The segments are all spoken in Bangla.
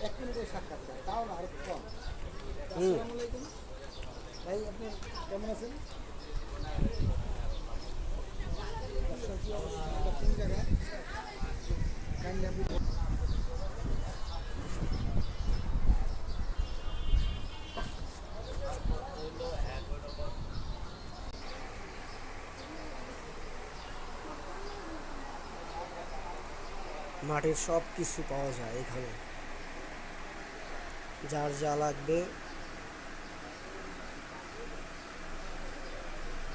1 মিনিটের সাক্ষাৎকার, তাও না আর কম। আসসালামু আলাইকুম ভাই, আপনি কেমন আছেন? ব্যবসার কি অবস্থা? এটা কোন জায়গা? কাইন্ডলি আপনি মাটির সব কিছু পাওয়া যায় এখানে, যার যা লাগবে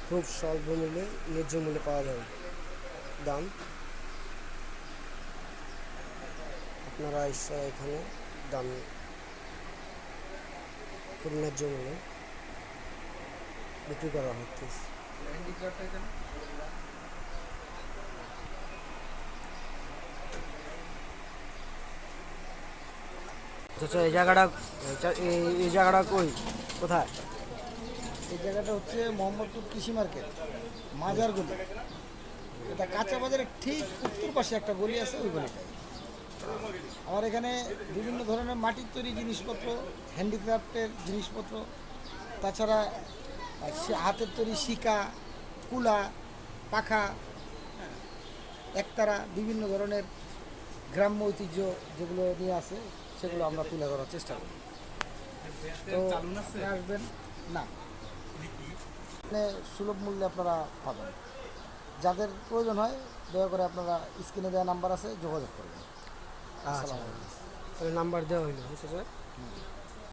খুব স্বল্প মূল্যে, ন্যায্য মূল্যে পাওয়া যায়। দাম আপনারা এসে এখানে দাম খুব ন্যায্য মূল্যে বিক্রি করা হচ্ছে। Handicraft item. আচ্ছা, এই জায়গাটা কোথায়? এই জায়গাটা হচ্ছে মোহাম্মদপুর কৃষি মার্কেট, মাজার গলি। এটা কাঁচা বাজারের ঠিক উত্তর পাশে একটা গলি আছে, ওই গলিটায়। আমার এখানে বিভিন্ন ধরনের মাটির তৈরি জিনিসপত্র, হ্যান্ডিক্রাফটের জিনিসপত্র, তাছাড়া হাতের তৈরি শিকা, কুলা, পাখা, একতারা, বিভিন্ন ধরনের গ্রাম্য ঐতিহ্য যেগুলো নিয়ে আছে সেগুলো আমরা তুলে ধরার চেষ্টা করি। তো আপনি আসবেন না, মানে সুলভ মূল্যে আপনারা পাবেন। যাদের প্রয়োজন হয় দয়া করে আপনারা স্ক্রিনে দেওয়া নাম্বার আছে, যোগাযোগ করবেন। আচ্ছা, আসসালামু আলাইকুম। তাহলে নাম্বার দেওয়া হইলো, ঠিক আছে।